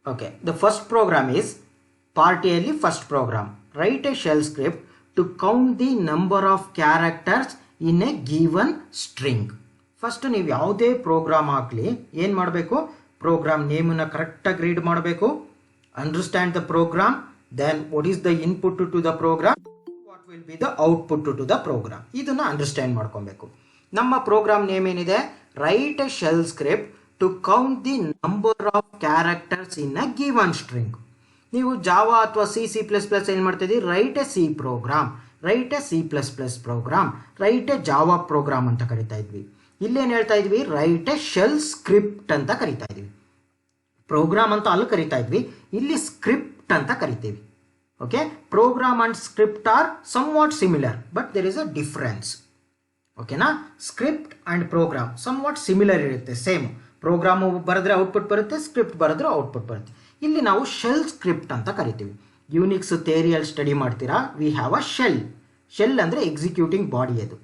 Okay, the first program is part A, first program. Write a shell script to count the number of characters in a given string. First ನೀವು ಯಾವುದೇ program ಹಾಕಲಿ ಏನು ಮಾಡಬೇಕು, program ನೇಮನ್ನು ಕರೆಕ್ಟಾಗಿ read ಮಾಡಬೇಕು, understand the program, then what is the input to the program, what will be the output to the program, ಇದನ್ನು understand ಮಾಡ್ಕೊಬೇಕು. ನಮ್ಮ program name ಏನಿದೆ, write a shell script to count the number of characters in a given string. ನೀವು Java ಅಥವಾ C++ ಏನು ಮಾಡ್ತಿದ್ದೀವಿ, write a C program, write a C++ program, write a Java program ಅಂತ ಕರಿತಾ ಇದ್ವಿ. ಇಲ್ಲೇನು ಹೇಳ್ತಾ ಇದ್ವಿ, ರೈಟ್ ಎ ಶೆಲ್ ಸ್ಕ್ರಿಪ್ಟ್ ಅಂತ ಕರಿತಾ ಇದ್ವಿ. ಪ್ರೋಗ್ರಾಮ್ ಅಂತ ಅಲ್ಲಿ ಕರಿತಾ ಇದ್ವಿ, ಇಲ್ಲಿ ಸ್ಕ್ರಿಪ್ಟ್ ಅಂತ ಕರಿತೀವಿ. Okay, program and script are somewhat similar but there is a difference. ಓಕೆನಾ, script and program somewhat similar ಇರುತ್ತೆ, ಸೇಮ್. ಪ್ರೋಗ್ರಾಮು ಬರೆದ್ರೆ ಔಟ್ಪುಟ್ ಬರುತ್ತೆ, ಸ್ಕ್ರಿಪ್ಟ್ ಬರೆದ್ರೆ ಔಟ್ಪುಟ್ ಬರುತ್ತೆ. ಇಲ್ಲಿ ನಾವು ಶೆಲ್ ಸ್ಕ್ರಿಪ್ಟ್ ಅಂತ ಕರಿತೀವಿ. ಯೂನಿಕ್ಸ್ ಥಿಯರಿಯಲ್ಲಿ ಸ್ಟಡಿ ಮಾಡ್ತೀರಾ, we have a shell. Shell ಅಂದರೆ ಎಕ್ಸಿಕ್ಯೂಟಿಂಗ್ ಬಾಡಿ, ಅದು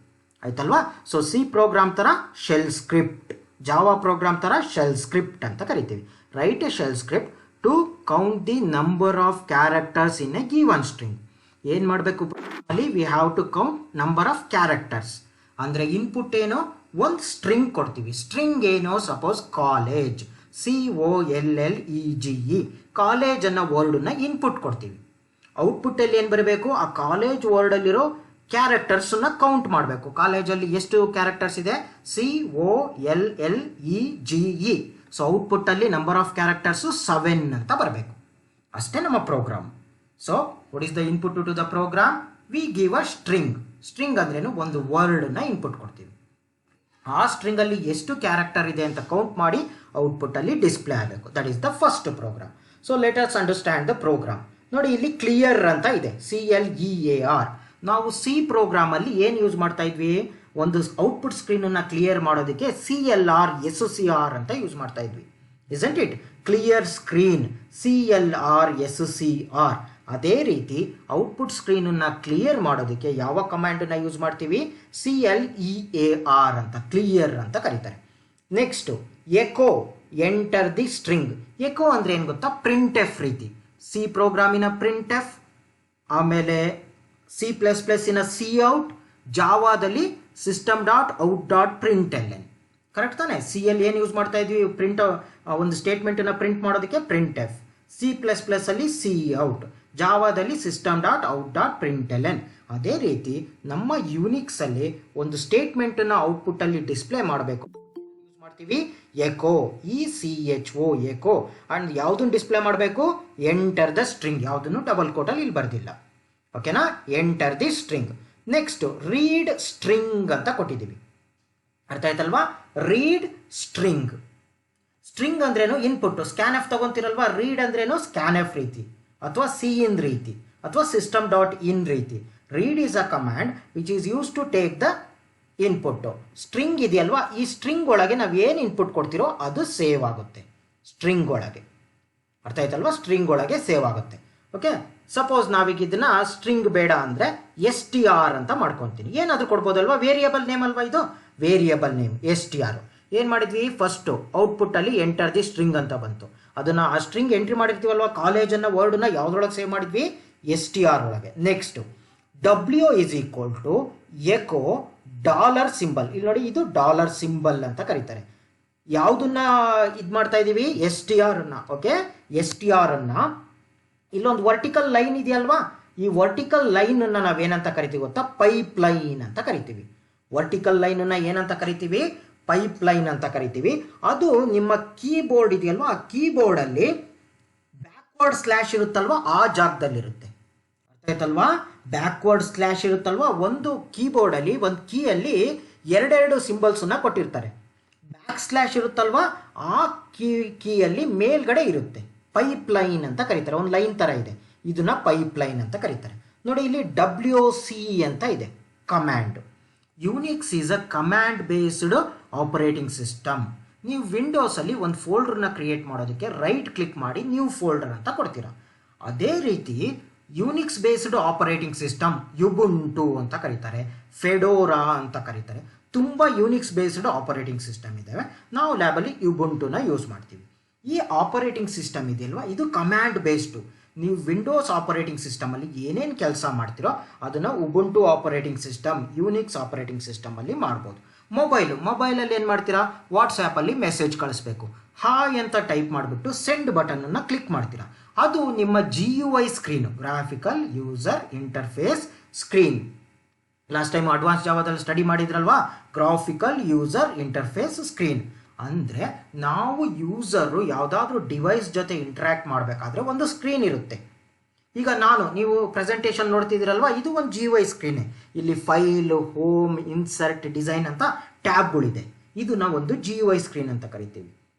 ಆಯ್ತಲ್ವಾ. ಸೊ ಸಿ ಪ್ರೋಗ್ರಾಮ್ ಥರ ಶೆಲ್ ಸ್ಕ್ರಿಪ್ಟ್, ಜಾವಾ ಪ್ರೋಗ್ರಾಮ್ ಥರ ಶೆಲ್ ಸ್ಕ್ರಿಪ್ಟ್ ಅಂತ ಕರಿತೀವಿ. Write a shell script to count the number of characters in a given string. ಏನು ಮಾಡಬೇಕು, ಅಲ್ಲಿ we have to count number of characters. ಅಂದರೆ ಇನ್ಪುಟ್ ಏನೋ, ಒಂದು ಸ್ಟ್ರಿಂಗ್ ಕೊಡ್ತೀವಿ. ಸ್ಟ್ರಿಂಗ್ ಏನೋ, ಸಪೋಸ್ ಕಾಲೇಜ್, COLLEGE, ಕಾಲೇಜ್ ಅನ್ನೋ ವರ್ಡನ್ನ ಇನ್ಪುಟ್ ಕೊಡ್ತೀವಿ. ಔಟ್ಪುಟ್ಟಲ್ಲಿ ಏನು ಬರಬೇಕು, ಆ ಕಾಲೇಜ್ ವರ್ಡಲ್ಲಿರೋ ಕ್ಯಾರೆಕ್ಟರ್ಸನ್ನ ಕೌಂಟ್ ಮಾಡಬೇಕು. ಕಾಲೇಜಲ್ಲಿ ಎಷ್ಟು ಕ್ಯಾರೆಕ್ಟರ್ಸ್ ಇದೆ, COLLEGE. ಸೊ ಔಟ್ಪುಟ್ಟಲ್ಲಿ ನಂಬರ್ ಆಫ್ ಕ್ಯಾರೆಕ್ಟರ್ಸು 7 ಅಂತ ಬರಬೇಕು. ಅಷ್ಟೇ ನಮ್ಮ program. So what is the input to the program, we give a string. String ಅಂದ್ರೇನು, ಒಂದು ವರ್ಡನ್ನ ಇನ್ಪುಟ್ ಕೊಡ್ತೀವಿ. ಆ ಸ್ಟ್ರಿಂಗಲ್ಲಿ ಎಷ್ಟು ಕ್ಯಾರೆಕ್ಟರ್ ಇದೆ ಅಂತ ಕೌಂಟ್ ಮಾಡಿ ಔಟ್ಪುಟ್ಟಲ್ಲಿ ಡಿಸ್ಪ್ಲೇ ಆಗಬೇಕು. That is the first program. So let us understand the program. ನೋಡಿ, ಇಲ್ಲಿ ಕ್ಲಿಯರ್ ಅಂತ ಇದೆ, CLEAR. ನಾವು ಸಿ ಪ್ರೋಗ್ರಾಮಲ್ಲಿ ಏನು ಯೂಸ್ ಮಾಡ್ತಾ ಇದ್ವಿ, ಒಂದು ಔಟ್ಪುಟ್ ಸ್ಕ್ರೀನನ್ನು ಕ್ಲಿಯರ್ ಮಾಡೋದಕ್ಕೆ CLR SCR ಅಂತ ಯೂಸ್ ಮಾಡ್ತಾ ಇದ್ವಿ. Isn't it, clear screen, CLR SCR. ಅದೇ ರೀತಿ ಔಟ್ಪುಟ್ ಸ್ಕ್ರೀನನ್ನು ಕ್ಲಿಯರ್ ಮಾಡೋದಕ್ಕೆ ಯಾವ ಕಮಾಂಡನ್ನು ಯೂಸ್ ಮಾಡ್ತೀವಿ, CLEAR ಅಂತ, ಕ್ಲಿಯರ್ ಅಂತ ಕರೀತಾರೆ. Next echo, enter the string. Echo ಅಂದರೆ ಏನು ಗೊತ್ತಾ, ಪ್ರಿಂಟ್ ಎಫ್ ರೀತಿ. ಸಿ ಪ್ರೋಗ್ರಾಮಿನ ಪ್ರಿಂಟ್ ಎಫ್, ಆಮೇಲೆ C++ನ ಸಿ ಔಟ್, ಜಾವಾದಲ್ಲಿ system.out.println. ಕರೆಕ್ಟ್ ತಾನೆ. CL ಏನು ಯೂಸ್ ಮಾಡ್ತಾ ಇದ್ವಿ, ಪ್ರಿಂಟ್, ಒಂದು ಸ್ಟೇಟ್ಮೆಂಟನ್ನು ಪ್ರಿಂಟ್ ಮಾಡೋದಕ್ಕೆ ಪ್ರಿಂಟ್ ಎಫ್. C++ ಅಲ್ಲಿ ಸಿ ಔಟ್, ಜಾವಾದಲ್ಲಿ system.out.println. ಅದೇ ರೀತಿ ನಮ್ಮ ಯೂನಿಕ್ಸ್ ಅಲ್ಲಿ ಒಂದು ಸ್ಟೇಟ್ಮೆಂಟನ್ನು ಔಟ್ಪುಟ್ಟಲ್ಲಿ ಡಿಸ್ಪ್ಲೇ ಮಾಡಬೇಕು, ಯೂಸ್ ಮಾಡ್ತೀವಿ ಎಕೋ, ECHO, ಎಕೋ. ಅಂಡ್ ಯಾವುದನ್ನು ಡಿಸ್ಪ್ಲೇ ಮಾಡಬೇಕು, ಎಂಟರ್ ದ ಸ್ಟ್ರಿಂಗ್. ಯಾವುದನ್ನು ಡಬಲ್ ಕೋಟಲ್ಲಿ ಇಲ್ಲಿ ಬರ್ದಿಲ್ಲ. ಓಕೆನಾ, enter the string. Next read string ಅಂತ ಕೊಟ್ಟಿದ್ದೀವಿ. ಅರ್ಥ ಆಯ್ತಲ್ವಾ, ರೀಡ್ ಸ್ಟ್ರಿಂಗ್. ಸ್ಟ್ರಿಂಗ್ ಅಂದ್ರೇನು, ಇನ್ಪುಟ್. ಸ್ಕ್ಯಾನ್ ಎಫ್ ತಗೊಂತಿರಲ್ವಾ, ರೀಡ್ ಅಂದ್ರೇನು ಸ್ಕ್ಯಾನ್ ಎಫ್ ರೀತಿ, ಅಥವಾ CIN ರೀತಿ, ಅಥವಾ system.in ರೀತಿ. Read is a command which is use to take the input. String ಇದೆಯಲ್ವಾ, ಈ ಸ್ಟ್ರಿಂಗ್ ಒಳಗೆ ನಾವು ಏನು ಇನ್ಪುಟ್ ಕೊಡ್ತಿರೋ ಅದು ಸೇವ್ ಆಗುತ್ತೆ ಸ್ಟ್ರಿಂಗ್ ಒಳಗೆ. ಅರ್ಥ ಆಯ್ತಲ್ವಾ, ಸ್ಟ್ರಿಂಗ್ ಒಳಗೆ ಸೇವ್ ಆಗುತ್ತೆ. ಓಕೆ, ಸಪೋಸ್ ನಾವೀಗ ಇದನ್ನ ಸ್ಟ್ರಿಂಗ್ ಬೇಡ ಅಂದರೆ STR ಅಂತ ಮಾಡ್ಕೊತೀನಿ. ಏನಾದರೂ ಕೊಡ್ಬೋದಲ್ವಾ, ವೇರಿಯಬಲ್ ನೇಮ್ ಅಲ್ವಾ ಇದು, ವೇರಿಯಬಲ್ ನೇಮ್ STR. ಏನು ಮಾಡಿದ್ವಿ, ಫಸ್ಟು ಔಟ್ಪುಟ್ಟಲ್ಲಿ ಎಂಟರ್ ದಿ ಸ್ಟ್ರಿಂಗ್ ಅಂತ ಬಂತು. ಅದನ್ನು ಆ ಸ್ಟ್ರಿಂಗ್ ಎಂಟ್ರಿ ಮಾಡಿರ್ತೀವಲ್ವಾ, ಕಾಲೇಜನ್ನು ವರ್ಡನ್ನ ಯಾವುದ್ರೊಳಗೆ ಸೇವ್ ಮಾಡಿದ್ವಿ, STR ಒಳಗೆ. Next W is equal to echo dollar symbol. ಇಲ್ಲಿ ನೋಡಿ, ಇದು ಡಾಲರ್ ಸಿಂಬಲ್ ಅಂತ ಕರೀತಾರೆ. ಯಾವುದನ್ನ ಇದು ಮಾಡ್ತಾ ಇದ್ದೀವಿ, STR ಅನ್ನು. ಓಕೆ, STR ಅನ್ನು ಇಲ್ಲೊಂದು ವರ್ಟಿಕಲ್ ಲೈನ್ ಇದೆಯಲ್ವಾ, ಈ ವರ್ಟಿಕಲ್ ಲೈನ್ ಅನ್ನು ನಾವೇನಂತ ಕರಿತೀವಿ ಗೊತ್ತಾ, ಪೈಪ್ ಲೈನ್ ಅಂತ ಕರಿತೀವಿ. ವರ್ಟಿಕಲ್ ಲೈನ್ ಅನ್ನ ಏನಂತ ಕರಿತೀವಿ, ಪೈಪ್ ಲೈನ್ ಅಂತ ಕರಿತೀವಿ. ಅದು ನಿಮ್ಮ ಕೀಬೋರ್ಡ್ ಇದೆಯಲ್ವಾ, ಆ ಕೀಬೋರ್ಡಲ್ಲಿ ಬ್ಯಾಕ್ವರ್ಡ್ ಸ್ಲ್ಯಾಶ್ ಇರುತ್ತಲ್ವಾ, ಆ ಜಾಗದಲ್ಲಿರುತ್ತೆ. ಅರ್ಥ ಆಯ್ತಲ್ವಾ, ಬ್ಯಾಕ್ವರ್ಡ್ ಸ್ಲ್ಯಾಶ್ ಇರುತ್ತಲ್ವಾ, ಒಂದು ಕೀಬೋರ್ಡಲ್ಲಿ ಒಂದು ಕೀಯಲ್ಲಿ ಎರಡೆರಡು ಸಿಂಬಲ್ಸನ್ನ ಕೊಟ್ಟಿರ್ತಾರೆ. ಬ್ಯಾಕ್ ಸ್ಲ್ಯಾಶ್ ಇರುತ್ತಲ್ವಾ, ಆ ಕೀಯಲ್ಲಿ ಮೇಲ್ಗಡೆ ಇರುತ್ತೆ. ಪೈಪ್ ಲೈನ್ ಅಂತ ಕರೀತಾರೆ, ಒಂದು ಲೈನ್ ಥರ ಇದೆ, ಇದನ್ನ ಪೈಪ್ ಲೈನ್ ಅಂತ ಕರೀತಾರೆ. ನೋಡಿ, ಇಲ್ಲಿ WC ಅಂತ ಇದೆ, command. Unix is a command based operating system. ನೀವು ವಿಂಡೋಸಲ್ಲಿ ಒಂದು ಫೋಲ್ಡರ್ನ ಕ್ರಿಯೇಟ್ ಮಾಡೋದಕ್ಕೆ ರೈಟ್ ಕ್ಲಿಕ್ ಮಾಡಿ ನ್ಯೂ ಫೋಲ್ಡರ್ ಅಂತ ಕೊಡ್ತೀರಾ. ಅದೇ ರೀತಿ Unix based operating system Ubuntu ಅಂತ ಕರೀತಾರೆ, ಫೆಡೋರಾ ಅಂತ ಕರೀತಾರೆ. ತುಂಬ ಯೂನಿಕ್ಸ್ ಬೇಸ್ಡ್ ಆಪರೇಟಿಂಗ್ ಸಿಸ್ಟಮ್ ಇದ್ದಾವೆ. ನಾವು ಲ್ಯಾಬಲ್ಲಿ ಯುಬುಂಟುನ ಯೂಸ್ ಮಾಡ್ತೀವಿ. ಈ ಆಪರೇಟಿಂಗ್ ಸಿಸ್ಟಮ್ ಇದೆಯಲ್ವಾ, ಇದು ಕಮ್ಯಾಂಡ್ ಬೇಸ್ಡು. ನೀವು ವಿಂಡೋಸ್ ಆಪರೇಟಿಂಗ್ ಸಿಸ್ಟಮಲ್ಲಿ ಏನೇನು ಕೆಲಸ ಮಾಡ್ತೀರೋ ಅದನ್ನು Ubuntu operating system, Unix operating ಸಿಸ್ಟಮಲ್ಲಿ ಮಾಡ್ಬೋದು. ಮೊಬೈಲಲ್ಲಿ ಏನು ಮಾಡ್ತೀರಾ, ವಾಟ್ಸ್ಯಾಪಲ್ಲಿ ಮೆಸೇಜ್ ಕಳಿಸ್ಬೇಕು, ಹಾಯ್ ಅಂತ ಟೈಪ್ ಮಾಡಿಬಿಟ್ಟು ಸೆಂಡ್ ಬಟನನ್ನು ಕ್ಲಿಕ್ ಮಾಡ್ತೀರಾ. ಅದು ನಿಮ್ಮ GUI screen, graphical user interface screen. Last time advance ಜಾವಾದಲ್ಲಿ ಸ್ಟಡಿ ಮಾಡಿದ್ರಲ್ವಾ, ಗ್ರಾಫಿಕಲ್ ಯೂಸರ್ ಇಂಟರ್ಫೇಸ್ ಸ್ಕ್ರೀನ್ ಅಂದರೆ ನಾವು ಯೂಸರು ಯಾವುದಾದ್ರೂ ಡಿವೈಸ್ ಜೊತೆ ಇಂಟ್ರ್ಯಾಕ್ಟ್ ಮಾಡಬೇಕಾದ್ರೆ ಒಂದು ಸ್ಕ್ರೀನ್ ಇರುತ್ತೆ. ಈಗ ನೀವು ಪ್ರೆಸೆಂಟೇಷನ್ ನೋಡ್ತಿದ್ದೀರಲ್ವಾ, ಇದು ಒಂದು GUI ಸ್ಕ್ರೀನೇ. ಇಲ್ಲಿ ಫೈಲ್, ಹೋಮ್, ಇನ್ಸರ್ಟ್, ಡಿಸೈನ್ ಅಂತ ಟ್ಯಾಬ್ಗಳಿದೆ. ಇದು ಒಂದು GUI ಸ್ಕ್ರೀನ್ ಅಂತ ಕರಿತೀವಿ.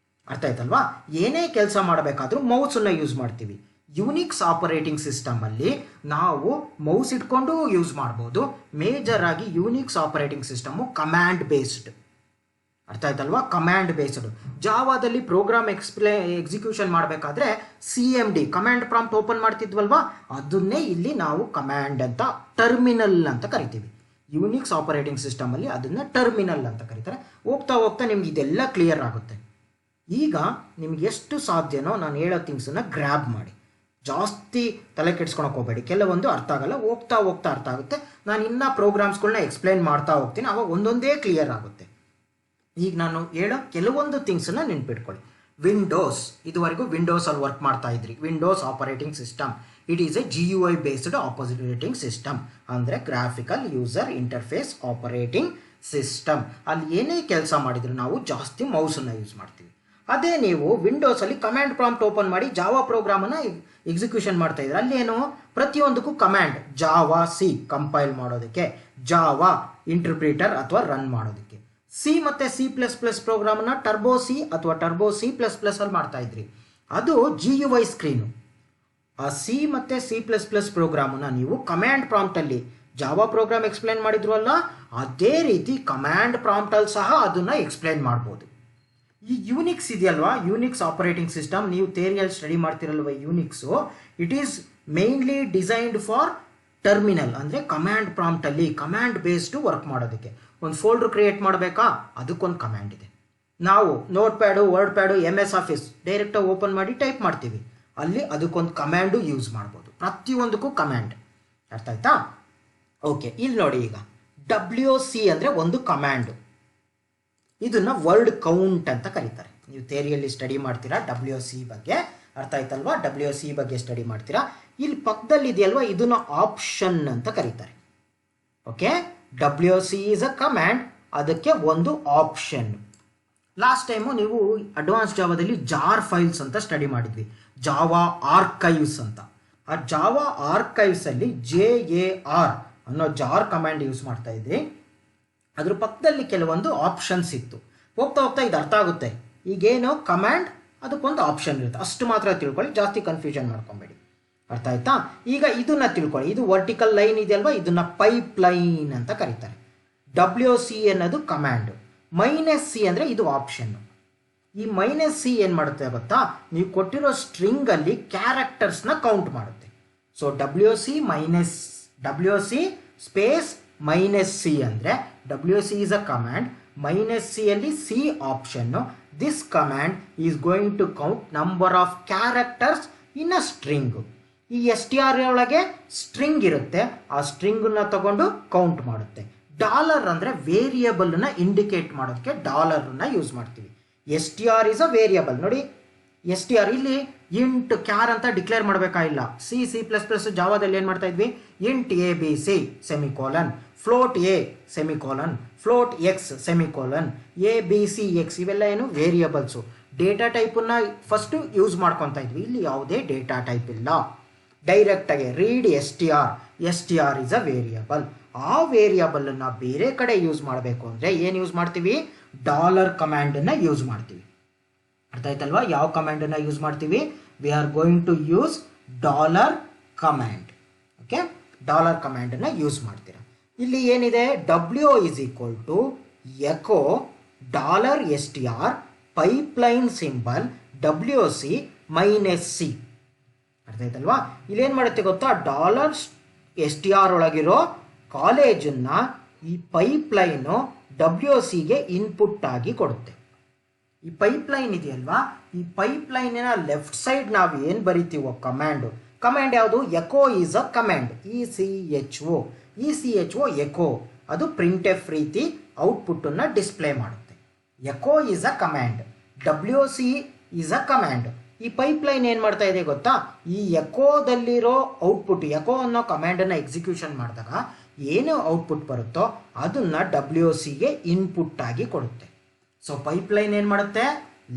ಅರ್ಥ ಆಯ್ತಲ್ವಾ? ಏನೇ ಕೆಲಸ ಮಾಡಬೇಕಾದ್ರೂ ಮೌಸನ್ನು ಯೂಸ್ ಮಾಡ್ತೀವಿ. ಯೂನಿಕ್ಸ್ ಆಪರೇಟಿಂಗ್ ಸಿಸ್ಟಮಲ್ಲಿ ನಾವು ಮೌಸ್ ಇಟ್ಕೊಂಡು ಯೂಸ್ ಮಾಡ್ಬೋದು. ಮೇಜರ್ ಆಗಿ Unix operating system command based. ಅರ್ಥ ಆಯ್ತಲ್ವಾ? Command based. ಜಾವಾದಲ್ಲಿ ಪ್ರೋಗ್ರಾಮ್ ಎಕ್ಸಿಕ್ಯೂಷನ್ ಮಾಡಬೇಕಾದ್ರೆ CMD ಕಮ್ಯಾಂಡ್ ಪ್ರಾಂಪ್ಟ್ ಓಪನ್ ಮಾಡ್ತಿದ್ವಲ್ವಾ, ಅದನ್ನೇ ಇಲ್ಲಿ ನಾವು ಕಮ್ಯಾಂಡ್ ಅಂತ, ಟರ್ಮಿನಲ್ ಅಂತ ಕರಿತೀವಿ. ಯೂನಿಕ್ಸ್ ಆಪರೇಟಿಂಗ್ ಸಿಸ್ಟಮಲ್ಲಿ ಅದನ್ನು ಟರ್ಮಿನಲ್ ಅಂತ ಕರೀತಾರೆ. ಹೋಗ್ತಾ ಹೋಗ್ತಾ ನಿಮ್ಗೆ ಇದೆಲ್ಲ ಕ್ಲಿಯರ್ ಆಗುತ್ತೆ. ಈಗ ನಿಮ್ಗೆ ಎಷ್ಟು ಸಾಧ್ಯನೋ ನಾನು ಹೇಳೋ ಥಿಂಗ್ಸನ್ನು ಗ್ರ್ಯಾಬ್ ಮಾಡಿ, ಜಾಸ್ತಿ ತಲೆ ಕೆಡ್ಸ್ಕೊಳಕ್ಕೆ ಹೋಗಬೇಡಿ. ಕೆಲವೊಂದು ಅರ್ಥ ಆಗಲ್ಲ, ಹೋಗ್ತಾ ಹೋಗ್ತಾ ಅರ್ಥ ಆಗುತ್ತೆ. ನಾನು ಇನ್ನೂ ಪ್ರೋಗ್ರಾಮ್ಸ್ಗಳನ್ನ ಎಕ್ಸ್ಪ್ಲೈನ್ ಮಾಡ್ತಾ ಹೋಗ್ತೀನಿ, ಆವಾಗ ಒಂದೊಂದೇ ಕ್ಲಿಯರ್ ಆಗುತ್ತೆ. ಈಗ ನಾನು ಹೇಳೋ ಕೆಲವೊಂದು ಥಿಂಗ್ಸನ್ನು ನೆನ್ಪಿಟ್ಕೊಳ್ಳಿ. ವಿಂಡೋಸ್, ಇದುವರೆಗೂ ವಿಂಡೋಸಲ್ಲಿ ವರ್ಕ್ ಮಾಡ್ತಾ ಇದ್ರಿ. Windows operating system, it is a GUI based operating system, ಅಂದರೆ graphical user interface operating system. ಅಲ್ಲಿ ಏನೇ ಕೆಲಸ ಮಾಡಿದ್ರು ನಾವು ಜಾಸ್ತಿ ಮೌಸನ್ನು ಯೂಸ್ ಮಾಡ್ತೀವಿ. ಅದೇ ನೀವು ವಿಂಡೋಸಲ್ಲಿ ಕಮ್ಯಾಂಡ್ ಪ್ರಾಂಪ್ಟ್ ಓಪನ್ ಮಾಡಿ ಜಾವಾ ಪ್ರೋಗ್ರಾಮನ್ನು ಎಕ್ಸಿಕ್ಯೂಷನ್ ಮಾಡ್ತಾ ಇದ್ರೆ ಅಲ್ಲೇನು, ಪ್ರತಿಯೊಂದಕ್ಕೂ ಕಮ್ಯಾಂಡ್. ಜಾವಾ C ಕಂಪೈಲ್ ಮಾಡೋದಕ್ಕೆ, ಜಾವಾ ಇಂಟರ್ಪ್ರಿಟರ್ ಅಥವಾ ರನ್ ಮಾಡೋದಕ್ಕೆ. C ಮತ್ತು C++ ಪ್ರೋಗ್ರಾಮನ್ನು ಟರ್ಬೋ C ಅಥವಾ ಟರ್ಬೋ C++ ಅಲ್ಲಿ ಮಾಡ್ತಾ ಇದ್ರಿ. ಅದು GUI ಸ್ಕ್ರೀನು. ಆ C ಮತ್ತು C++ ಪ್ರೋಗ್ರಾಮನ್ನು ನೀವು ಕಮ್ಯಾಂಡ್ ಪ್ರಾಂಪ್ಟಲ್ಲಿ ಜಾವಾ ಪ್ರೋಗ್ರಾಮ್ ಎಕ್ಸ್ಪ್ಲೈನ್ ಮಾಡಿದ್ರು ಅಲ್ಲ, ಅದೇ ರೀತಿ ಕಮ್ಯಾಂಡ್ ಪ್ರಾಂಪ್ಟಲ್ಲಿ ಸಹ ಅದನ್ನು ಎಕ್ಸ್ಪ್ಲೈನ್ ಮಾಡ್ಬೋದು. ಈ ಯೂನಿಕ್ಸ್ ಇದೆಯಲ್ವಾ, ಯೂನಿಕ್ಸ್ ಆಪರೇಟಿಂಗ್ ಸಿಸ್ಟಮ್, ನೀವು ಥಿಯರಿಯಲ್ಲಿ ಸ್ಟಡಿ ಮಾಡ್ತಿರಲ್ವ Unix, it is mainly designed for terminal, ಅಂದರೆ ಕಮ್ಯಾಂಡ್ ಪ್ರಾಂಪ್ಟಲ್ಲಿ ಕಮ್ಯಾಂಡ್ ಬೇಸ್ಡು ವರ್ಕ್ ಮಾಡೋದಕ್ಕೆ. ಒಂದು ಫೋಲ್ಡರ್ ಕ್ರಿಯೇಟ್ ಮಾಡಬೇಕಾ, ಅದಕ್ಕೊಂದು ಕಮ್ಯಾಂಡ್ ಇದೆ. ನಾವು notepad, wordpad, MS Office ಡೈರೆಕ್ಟಾಗಿ ಓಪನ್ ಮಾಡಿ ಟೈಪ್ ಮಾಡ್ತೀವಿ, ಅಲ್ಲಿ ಅದಕ್ಕೊಂದು ಕಮ್ಯಾಂಡು ಯೂಸ್ ಮಾಡ್ಬೋದು. ಪ್ರತಿಯೊಂದಕ್ಕೂ ಕಮ್ಯಾಂಡ್. ಅರ್ಥ ಆಯ್ತಾ? ಓಕೆ, ಇಲ್ಲಿ ನೋಡಿ, ಈಗ WC ಅಂದರೆ ಒಂದು ಕಮ್ಯಾಂಡು. ಇದನ್ನು ವರ್ಡ್ ಕೌಂಟ್ ಅಂತ ಕರೀತಾರೆ. ನೀವು ಥಿಯರಿಯಲ್ಲಿ ಸ್ಟಡಿ ಮಾಡ್ತೀರಾ WC ಬಗ್ಗೆ, ಅರ್ಥ ಆಯ್ತಲ್ವಾ? WC ಬಗ್ಗೆ ಸ್ಟಡಿ ಮಾಡ್ತೀರಾ. ಇಲ್ಲಿ ಪಕ್ಕದಲ್ಲಿ ಇದೆಯಲ್ವಾ, ಇದನ್ನು ಆಪ್ಷನ್ ಅಂತ ಕರೀತಾರೆ. Okay, WC is a command, ಅದಕ್ಕೆ ಒಂದು ಆಪ್ಷನ್. ಲಾಸ್ಟ್ ಟೈಮು ನೀವು ಅಡ್ವಾನ್ಸ್ ಜಾವಾದಲ್ಲಿ ಜಾರ್ ಫೈಲ್ಸ್ ಅಂತ ಸ್ಟಡಿ ಮಾಡಿದ್ವಿ, ಜಾವಾ ಆರ್ಕೈವ್ಸ್ ಅಂತ. ಆ ಜಾವಾ ಆರ್ಕೈವ್ಸಲ್ಲಿ JAR ಅನ್ನೋ ಜಾರ್ ಕಮ್ಯಾಂಡ್ ಯೂಸ್ ಮಾಡ್ತಾ ಇದ್ವಿ. ಅದ್ರ ಪಕ್ಕದಲ್ಲಿ ಕೆಲವೊಂದು ಆಪ್ಷನ್ಸ್ ಇತ್ತು. ಹೋಗ್ತಾ ಹೋಗ್ತಾ ಇದು ಅರ್ಥ ಆಗುತ್ತೆ. ಈಗೇನು ಕಮ್ಯಾಂಡ್, ಅದಕ್ಕೊಂದು ಆಪ್ಷನ್ ಇರುತ್ತೆ, ಅಷ್ಟು ಮಾತ್ರ ತಿಳ್ಕೊಳ್ಳಿ, ಜಾಸ್ತಿ ಕನ್ಫ್ಯೂಷನ್ ಮಾಡ್ಕೊಬೇಡಿ. ಅರ್ಥ ಆಯ್ತಾ? ಈಗ ಇದನ್ನ ತಿಳ್ಕೊಳ್ಳಿ. ಇದು ವರ್ಟಿಕಲ್ ಲೈನ್ ಇದೆಯಲ್ವಾ, ಇದನ್ನ ಪೈಪ್ ಲೈನ್ ಅಂತ ಕರೀತಾರೆ. WC ಅನ್ನೋದು ಕಮ್ಯಾಂಡು, -C ಅಂದರೆ ಇದು ಆಪ್ಷನ್. ಈ -C ಏನು ಮಾಡುತ್ತೆ ಗೊತ್ತಾ, ನೀವು ಕೊಟ್ಟಿರೋ ಸ್ಟ್ರಿಂಗಲ್ಲಿ ಕ್ಯಾರೆಕ್ಟರ್ಸ್ನ ಕೌಂಟ್ ಮಾಡುತ್ತೆ. ಸೊ WC ಸ್ಪೇಸ್ -C ಅಂದರೆ WC is a command, -C ಅಲ್ಲಿ C ಆಪ್ಷನ್ನು. This command is going to count number of characters in a string. ಈ STR ಒಳಗೆ ಸ್ಟ್ರಿಂಗ್ ಇರುತ್ತೆ, ಆ ಸ್ಟ್ರಿಂಗನ್ನು ತಗೊಂಡು ಕೌಂಟ್ ಮಾಡುತ್ತೆ. ಡಾಲರ್ ಅಂದರೆ ವೇರಿಯಬಲ್ನ ಇಂಡಿಕೇಟ್ ಮಾಡೋದಕ್ಕೆ ಡಾಲರನ್ನು ಯೂಸ್ ಮಾಡ್ತೀವಿ. STR is a variable. ನೋಡಿ, STR ಇಲ್ಲಿ ಇಂಟ್ ಕ್ಯಾರ್ ಅಂತ ಡಿಕ್ಲೇರ್ ಮಾಡಬೇಕಾಗಿಲ್ಲ. C++ ಜಾವಾದಲ್ಲಿ ಏನು ಮಾಡ್ತಾ ಇದ್ವಿ, int ABC semicolon, float A semicolon, float X semicolon, ABCX ಇವೆಲ್ಲ ಏನು ವೇರಿಯಬಲ್ಸು. ಡೇಟಾ ಟೈಪನ್ನು ಫಸ್ಟು ಯೂಸ್ ಮಾಡ್ಕೊತಾ ಇದ್ವಿ. ಇಲ್ಲಿ ಯಾವುದೇ ಡೇಟಾ ಟೈಪ್ ಇಲ್ಲ, ಡೈರೆಕ್ಟಾಗಿ read STR is a variable. ಆ ವೇರಿಯಬಲನ್ನು ಬೇರೆ ಕಡೆ ಯೂಸ್ ಮಾಡಬೇಕು ಅಂದರೆ ಏನು ಯೂಸ್ ಮಾಡ್ತೀವಿ, ಡಾಲರ್ ಕಮ್ಯಾಂಡನ್ನು ಯೂಸ್ ಮಾಡ್ತೀವಿ. ಅರ್ಥ ಆಯ್ತಲ್ವಾ? ಯಾವ ಕಮ್ಯಾಂಡನ್ನು ಯೂಸ್ ಮಾಡ್ತೀವಿ, we are going to use dollar command. Okay, dollar ಕಮ್ಯಾಂಡನ್ನು ಯೂಸ್ ಮಾಡ್ತೀರಾ. ಇಲ್ಲಿ ಏನಿದೆ, W is equal to echo $STR pipeline symbol WC -C. ಅರ್ಥ ಆಯ್ತಲ್ವಾ? ಇಲ್ಲೇನು ಮಾಡುತ್ತೆ ಗೊತ್ತಾ, $STR ಒಳಗಿರೋ ಕಾಲೇಜನ್ನು ಈ ಪೈಪ್ಲೈನು WCಗೆ ಇನ್ಪುಟ್ ಆಗಿ ಕೊಡುತ್ತೆ. ಈ ಪೈಪ್ಲೈನ್ ಇದೆಯಲ್ವಾ, ಈ ಪೈಪ್ಲೈನಿನ ಲೆಫ್ಟ್ ಸೈಡ್ ನಾವು ಏನು ಬರಿತೀವೋ ಕಮ್ಯಾಂಡ್ ಯಾವುದು? Eco is a command. ECHO eco, ಅದು ಪ್ರಿಂಟ್ ಎಫ್ ರೀತಿ ಔಟ್ಪುಟ್ಟನ್ನು ಡಿಸ್ಪ್ಲೇ ಮಾಡುತ್ತೆ. Eco is a command, WC is a command. ಈ ಪೈಪ್ಲೈನ್ ಏನು ಮಾಡ್ತಾ ಇದೆ ಗೊತ್ತಾ? ಈ ಎಕೋದಲ್ಲಿರೋ ಔಟ್ಪುಟ್, ಎಕೋ ಅನ್ನೋ ಕಮ್ಯಾಂಡನ್ನು ಎಕ್ಸಿಕ್ಯೂಷನ್ ಮಾಡಿದಾಗ ಏನು ಔಟ್ಪುಟ್ ಬರುತ್ತೋ ಅದನ್ನು WCಗೆ ಇನ್ಪುಟ್ ಆಗಿ ಕೊಡುತ್ತೆ. ಸೊ ಪೈಪ್ಲೈನ್ ಏನು ಮಾಡುತ್ತೆ?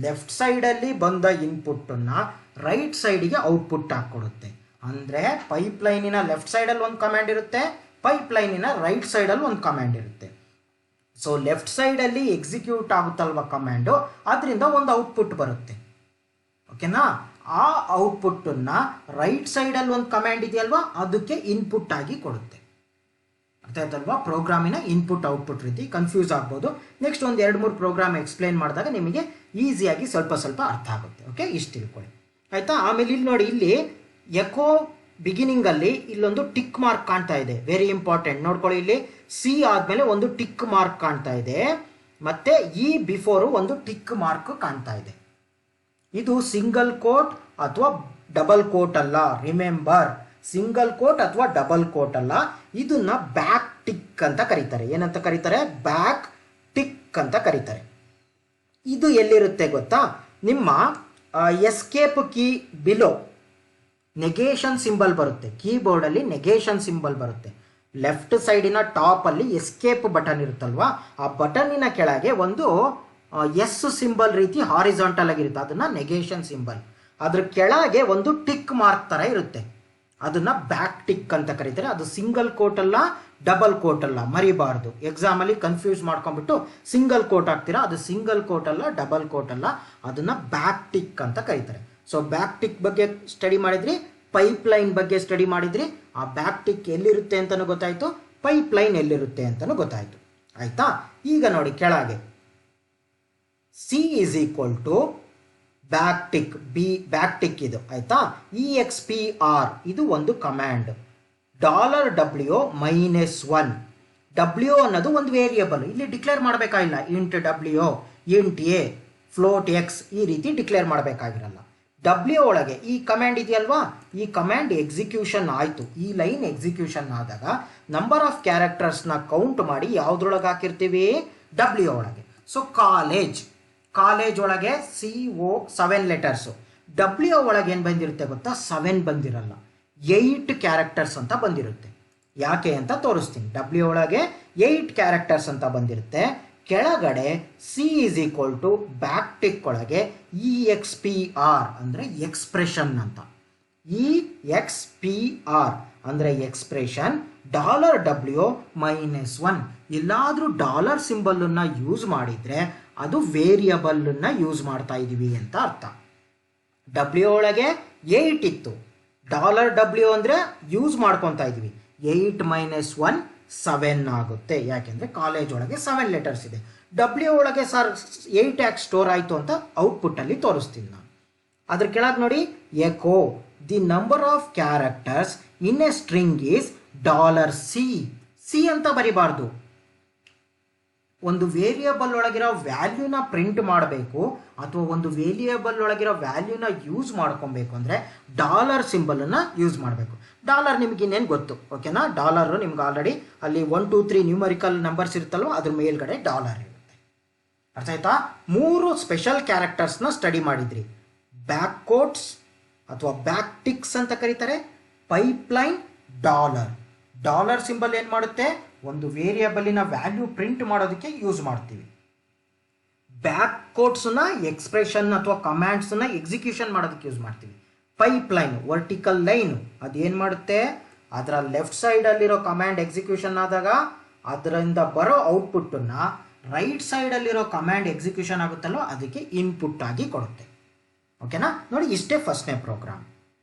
ಲೆಫ್ಟ್ ಸೈಡಲ್ಲಿ ಬಂದ ಇನ್ಪುಟ್ಟನ್ನು ರೈಟ್ ಸೈಡಿಗೆ ಔಟ್ಪುಟ್ ಆಗಿ ಕೊಡುತ್ತೆ. ಅಂದರೆ ಪೈಪ್ಲೈನಿನ ಲೆಫ್ಟ್ ಸೈಡಲ್ಲಿ ಒಂದು ಕಮ್ಯಾಂಡ್ ಇರುತ್ತೆ, ಪೈಪ್ಲೈನಿನ ರೈಟ್ ಸೈಡಲ್ಲಿ ಒಂದು ಕಮ್ಯಾಂಡ್ ಇರುತ್ತೆ. ಸೊ ಲೆಫ್ಟ್ ಸೈಡಲ್ಲಿ ಎಕ್ಸಿಕ್ಯೂಟ್ ಆಗುತ್ತಲ್ವ ಕಮ್ಯಾಂಡು, ಅದರಿಂದ ಒಂದು ಔಟ್ಪುಟ್ ಬರುತ್ತೆ. ಓಕೆನಾ? ಆ ಔಟ್ಪುಟ್ಟನ್ನು ರೈಟ್ ಸೈಡಲ್ಲಿ ಒಂದು ಕಮ್ಯಾಂಡ್ ಇದೆಯಲ್ವಾ, ಅದಕ್ಕೆ ಇನ್ಪುಟ್ ಆಗಿ ಕೊಡುತ್ತೆ. ಅರ್ಥ ಆಯ್ತಲ್ವಾ? ಪ್ರೋಗ್ರಾಮಿನ ಇನ್ಪುಟ್ ಔಟ್ಪುಟ್ ರೀತಿ ಕನ್ಫ್ಯೂಸ್ ಆಗ್ಬೋದು. ನೆಕ್ಸ್ಟ್ ಒಂದು 2-3 ಪ್ರೋಗ್ರಾಮ್ ಎಕ್ಸ್ಪ್ಲೇನ್ ಮಾಡಿದಾಗ ನಿಮಗೆ ಈಸಿಯಾಗಿ ಸ್ವಲ್ಪ ಅರ್ಥ ಆಗುತ್ತೆ. ಓಕೆ, ಇಷ್ಟು ತಿಳ್ಕೊಳ್ಳಿ ಆಯಿತಾ. ಆಮೇಲೆ ಇಲ್ಲಿ ನೋಡಿ, ಇಲ್ಲಿ ಎಕೋ ಬಿಗಿನಿಂಗಲ್ಲಿ ಇಲ್ಲೊಂದು ಟಿಕ್ ಮಾರ್ಕ್ ಕಾಣ್ತಾ ಇದೆ, ವೆರಿ ಇಂಪಾರ್ಟೆಂಟ್. ನೋಡ್ಕೊಳ್ಳಿ, ಇಲ್ಲಿ ಸಿ ಆದಮೇಲೆ ಒಂದು ಟಿಕ್ ಮಾರ್ಕ್ ಕಾಣ್ತಾ ಇದೆ, ಮತ್ತೆ ಈ ಬಿಫೋರು ಒಂದು ಟಿಕ್ ಮಾರ್ಕ್ ಕಾಣ್ತಾ ಇದೆ. ಇದು ಸಿಂಗಲ್ ಕೋಟ್ ಅಥವಾ ಡಬಲ್ ಕೋಟ್ ಅಲ್ಲ. ರಿಮೆಂಬರ್, ಸಿಂಗಲ್ ಕೋಟ್ ಅಥವಾ ಡಬಲ್ ಕೋಟ್ ಅಲ್ಲ. ಇದನ್ನ ಬ್ಯಾಕ್ ಟಿಕ್ ಅಂತ ಕರೀತಾರೆ. ಏನಂತ ಕರೀತಾರೆ? ಬ್ಯಾಕ್ ಟಿಕ್ ಅಂತ ಕರೀತಾರೆ. ಇದು ಎಲ್ಲಿರುತ್ತೆ ಗೊತ್ತಾ? ನಿಮ್ಮ escape key below negation symbol ಬರುತ್ತೆ. ಕೀಬೋರ್ಡಲ್ಲಿ ನೆಗೇಷನ್ ಸಿಂಬಲ್ ಬರುತ್ತೆ. ಲೆಫ್ಟ್ ಸೈಡಿನ ಟಾಪಲ್ಲಿ ಎಸ್ಕೇಪ್ ಬಟನ್ ಇರುತ್ತಲ್ವಾ, ಆ ಬಟನ್ನಿನ ಕೆಳಗೆ ಒಂದು ಎಸ್ ಸಿಂಬಲ್ ರೀತಿ ಹಾರಿಜಾಂಟಲ್ ಆಗಿರುತ್ತೆ, ಅದನ್ನ ನೆಗೇಷನ್ ಸಿಂಬಲ್. ಅದ್ರ ಕೆಳಗೆ ಒಂದು ಟಿಕ್ ಮಾರ್ಕ್ ಥರ ಇರುತ್ತೆ, ಅದನ್ನ ಬ್ಯಾಕ್ ಟಿಕ್ ಅಂತ ಕರೀತಾರೆ. ಅದು ಸಿಂಗಲ್ ಕೋಟ್ ಅಲ್ಲ, ಡಬಲ್ ಕೋಟ್ ಅಲ್ಲ, ಮರಿಬಾರ್ದು. ಎಕ್ಸಾಮಲ್ಲಿ ಕನ್ಫ್ಯೂಸ್ ಮಾಡ್ಕೊಂಡ್ಬಿಟ್ಟು ಸಿಂಗಲ್ ಕೋಟ್ ಹಾಕ್ತೀರಾ, ಅದು ಸಿಂಗಲ್ ಕೋಟ್ ಅಲ್ಲ, ಡಬಲ್ ಕೋಟ್ ಅಲ್ಲ, ಅದನ್ನ ಬ್ಯಾಕ್ ಟಿಕ್ ಅಂತ ಕರೀತಾರೆ. ಸೊ ಬ್ಯಾಕ್ ಟಿಕ್ ಬಗ್ಗೆ ಸ್ಟಡಿ ಮಾಡಿದ್ರಿ, ಪೈಪ್ಲೈನ್ ಬಗ್ಗೆ ಸ್ಟಡಿ ಮಾಡಿದ್ರಿ. ಆ ಬ್ಯಾಕ್ ಟಿಕ್ ಎಲ್ಲಿರುತ್ತೆ ಅಂತಲೂ ಗೊತ್ತಾಯಿತು, ಪೈಪ್ಲೈನ್ ಎಲ್ಲಿರುತ್ತೆ ಅಂತಲೂ ಗೊತ್ತಾಯಿತು. ಆಯಿತಾ? ಈಗ ನೋಡಿ ಕೆಳಗೆ C is equal to back tick, back tick ಇದು. ಆಯಿತಾ? EXPR ಇದು ಒಂದು ಕಮ್ಯಾಂಡ್. $W -1, W ಅನ್ನೋದು ಒಂದು ವೇರಿಯಬಲ್. ಇಲ್ಲಿ ಡಿಕ್ಲೇರ್ ಮಾಡಬೇಕಾಗಿಲ್ಲ. Int W, int A, float X ಈ ರೀತಿ ಡಿಕ್ಲೇರ್ ಮಾಡಬೇಕಾಗಿರಲ್ಲ. W ಒಳಗೆ ಈ ಕಮ್ಯಾಂಡ್ ಇದೆಯಲ್ವಾ, ಈ ಕಮ್ಯಾಂಡ್ ಎಕ್ಸಿಕ್ಯೂಷನ್ ಆಯಿತು. ಈ ಲೈನ್ ಎಕ್ಸಿಕ್ಯೂಷನ್ ಆದಾಗ ನಂಬರ್ ಆಫ್ ಕ್ಯಾರೆಕ್ಟರ್ಸ್ನ ಕೌಂಟ್ ಮಾಡಿ ಯಾವುದ್ರೊಳಗೆ ಹಾಕಿರ್ತೀವಿ? W ಒಳಗೆ. ಸೊ ಕಾಲೇಜ್ ಒಳಗೆ CO 7 ಲೆಟರ್ಸು. W ಒಳಗೆ ಏನು ಬಂದಿರುತ್ತೆ ಗೊತ್ತಾ? 7 ಬಂದಿರಲ್ಲ, 8 ಕ್ಯಾರೆಕ್ಟರ್ಸ್ ಅಂತ ಬಂದಿರುತ್ತೆ. ಯಾಕೆ ಅಂತ ತೋರಿಸ್ತೀನಿ. W ಒಳಗೆ 8 ಕ್ಯಾರೆಕ್ಟರ್ಸ್ ಅಂತ ಬಂದಿರುತ್ತೆ. ಕೆಳಗಡೆ C is equal to back tick ಒಳಗೆ EXPR ಅಂದರೆ ಎಕ್ಸ್ಪ್ರೆಷನ್ ಅಂತ. EXPR ಅಂದರೆ ಎಕ್ಸ್ಪ್ರೆಷನ್. $W -1 ಎಲ್ಲಾದರೂ ಡಾಲರ್ ಸಿಂಬಲನ್ನು ಯೂಸ್ ಮಾಡಿದರೆ ಅದು ವೇರಿಯಬಲನ್ನು ಯೂಸ್ ಮಾಡ್ತಾ ಇದ್ದೀವಿ ಅಂತ ಅರ್ಥ. W ಒಳಗೆ 8 ಇತ್ತು, $W ಅಂದರೆ ಯೂಸ್ ಮಾಡ್ಕೊತಾ ಇದ್ವಿ. 8 - 1 7 ಆಗುತ್ತೆ. ಯಾಕೆಂದರೆ ಕಾಲೇಜ್ ಒಳಗೆ 7 ಲೆಟರ್ಸ್ ಇದೆ. W ಒಳಗೆ ಸರ್ 8 ಯಾಕೆ ಸ್ಟೋರ್ ಆಯಿತು ಅಂತ ಔಟ್ಪುಟ್ಟಲ್ಲಿ ತೋರಿಸ್ತೀನಿ ನಾನು. ಅದ್ರ ಕೆಳಗೆ ನೋಡಿ, echo the number of characters in a string is $C ಅಂತ ಬರಿಬಾರ್ದು. ಒಂದು ವೇರಿಯಬಲ್ ಒಳಗಿರೋ ವ್ಯಾಲ್ಯೂನ ಪ್ರಿಂಟ್ ಮಾಡಬೇಕು ಅಥವಾ ಒಂದು ವೇರಿಯಬಲ್ ಒಳಗಿರೋ ವ್ಯಾಲ್ಯೂನ ಯೂಸ್ ಮಾಡ್ಕೊಬೇಕು ಅಂದರೆ ಡಾಲರ್ ಸಿಂಬಲನ್ನು ಯೂಸ್ ಮಾಡಬೇಕು. ಡಾಲರ್ ನಿಮ್ಗೆ ಇನ್ನೇನು ಗೊತ್ತು, ಓಕೆನಾ? ಡಾಲರು ನಿಮ್ಗೆ ಆಲ್ರೆಡಿ ಅಲ್ಲಿ 1 2 3 ನ್ಯೂಮರಿಕಲ್ ನಂಬರ್ಸ್ ಇರುತ್ತಲ್ವ, ಅದ್ರ ಮೇಲ್ಗಡೆ ಡಾಲರ್ ಇರುತ್ತೆ. ಅರ್ಥ ಆಯ್ತಾ? 3 ಸ್ಪೆಷಲ್ ಕ್ಯಾರೆಕ್ಟರ್ಸ್ನ ಸ್ಟಡಿ ಮಾಡಿದ್ರಿ. ಬ್ಯಾಕ್ ಕೋಟ್ಸ್ ಅಥವಾ ಬ್ಯಾಕ್ ಟಿಕ್ಸ್ ಅಂತ ಕರೀತಾರೆ. ಪೈಪ್ಲೈನ್, ಡಾಲರ್ ಸಿಂಬಲ್ ಏನು ಮಾಡುತ್ತೆ? ಒಂದು ವೇರಿಯಬಲಿನ ವ್ಯಾಲ್ಯೂ ಪ್ರಿಂಟ್ ಮಾಡೋದಕ್ಕೆ ಯೂಸ್ ಮಾಡ್ತೀವಿ. ಬ್ಯಾಕ್ ಕೋಟ್ಸ್ನ ಎಕ್ಸ್ಪ್ರೆಷನ್ ಅಥವಾ ಕಮ್ಯಾಂಡ್ಸ್ನ ಎಕ್ಸಿಕ್ಯೂಷನ್ ಮಾಡೋದಕ್ಕೆ ಯೂಸ್ ಮಾಡ್ತೀವಿ. ಪೈಪ್ಲೈನ್, ವರ್ಟಿಕಲ್ ಲೈನ್, ಅದೇನು ಮಾಡುತ್ತೆ? ಅದರ ಲೆಫ್ಟ್ ಸೈಡಲ್ಲಿರೋ ಕಮ್ಯಾಂಡ್ ಎಕ್ಸಿಕ್ಯೂಷನ್ ಆದಾಗ ಅದರಿಂದ ಬರೋ ಔಟ್ಪುಟ್ಟನ್ನು ರೈಟ್ ಸೈಡಲ್ಲಿರೋ ಕಮ್ಯಾಂಡ್ ಎಕ್ಸಿಕ್ಯೂಷನ್ ಆಗುತ್ತಲ್ಲೋ ಅದಕ್ಕೆ ಇನ್ಪುಟ್ ಆಗಿ ಕೊಡುತ್ತೆ. ಓಕೆನಾ? ನೋಡಿ, ಇಷ್ಟೇ ಫಸ್ಟ್ನೇ ಪ್ರೋಗ್ರಾಮ್.